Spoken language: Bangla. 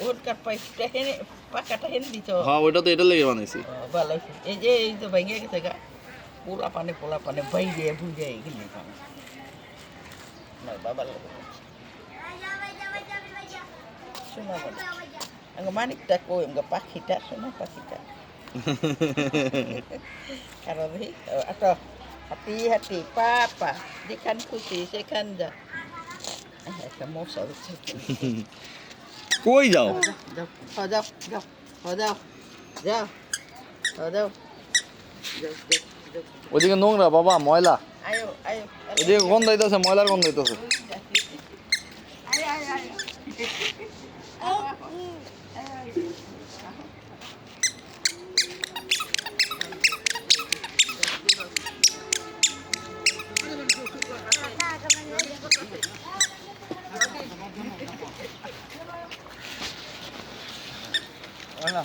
ওর কার পাইপটা হেনে পাকাটা হেনে দিছ হ্যাঁ ওইটা তো এটা লেগে বানাইছি ভালো হয়েছে। এই তো ভেঙে গেছে গা পোলা পানে বাইরে বুঝে এগুলি পানি আমার বাবার লাগে শোনা বলে আঙ্গ মানিকটা কই আঙ্গ পাখিটা শোনা পাখিটা কারণ আটো হাতি পাপা যেখান খুশি সেখান যা একটা মশা হচ্ছে কই যাও যাও যাও যাও যাও যাও যাও যাও ওইদিকে নোংরা বাবা ময়লা আয়ো আয়ো ওইদিকে গন্ধ হইতেছে ময়লার গন্ধ হইতেছে আয় আয় আয় না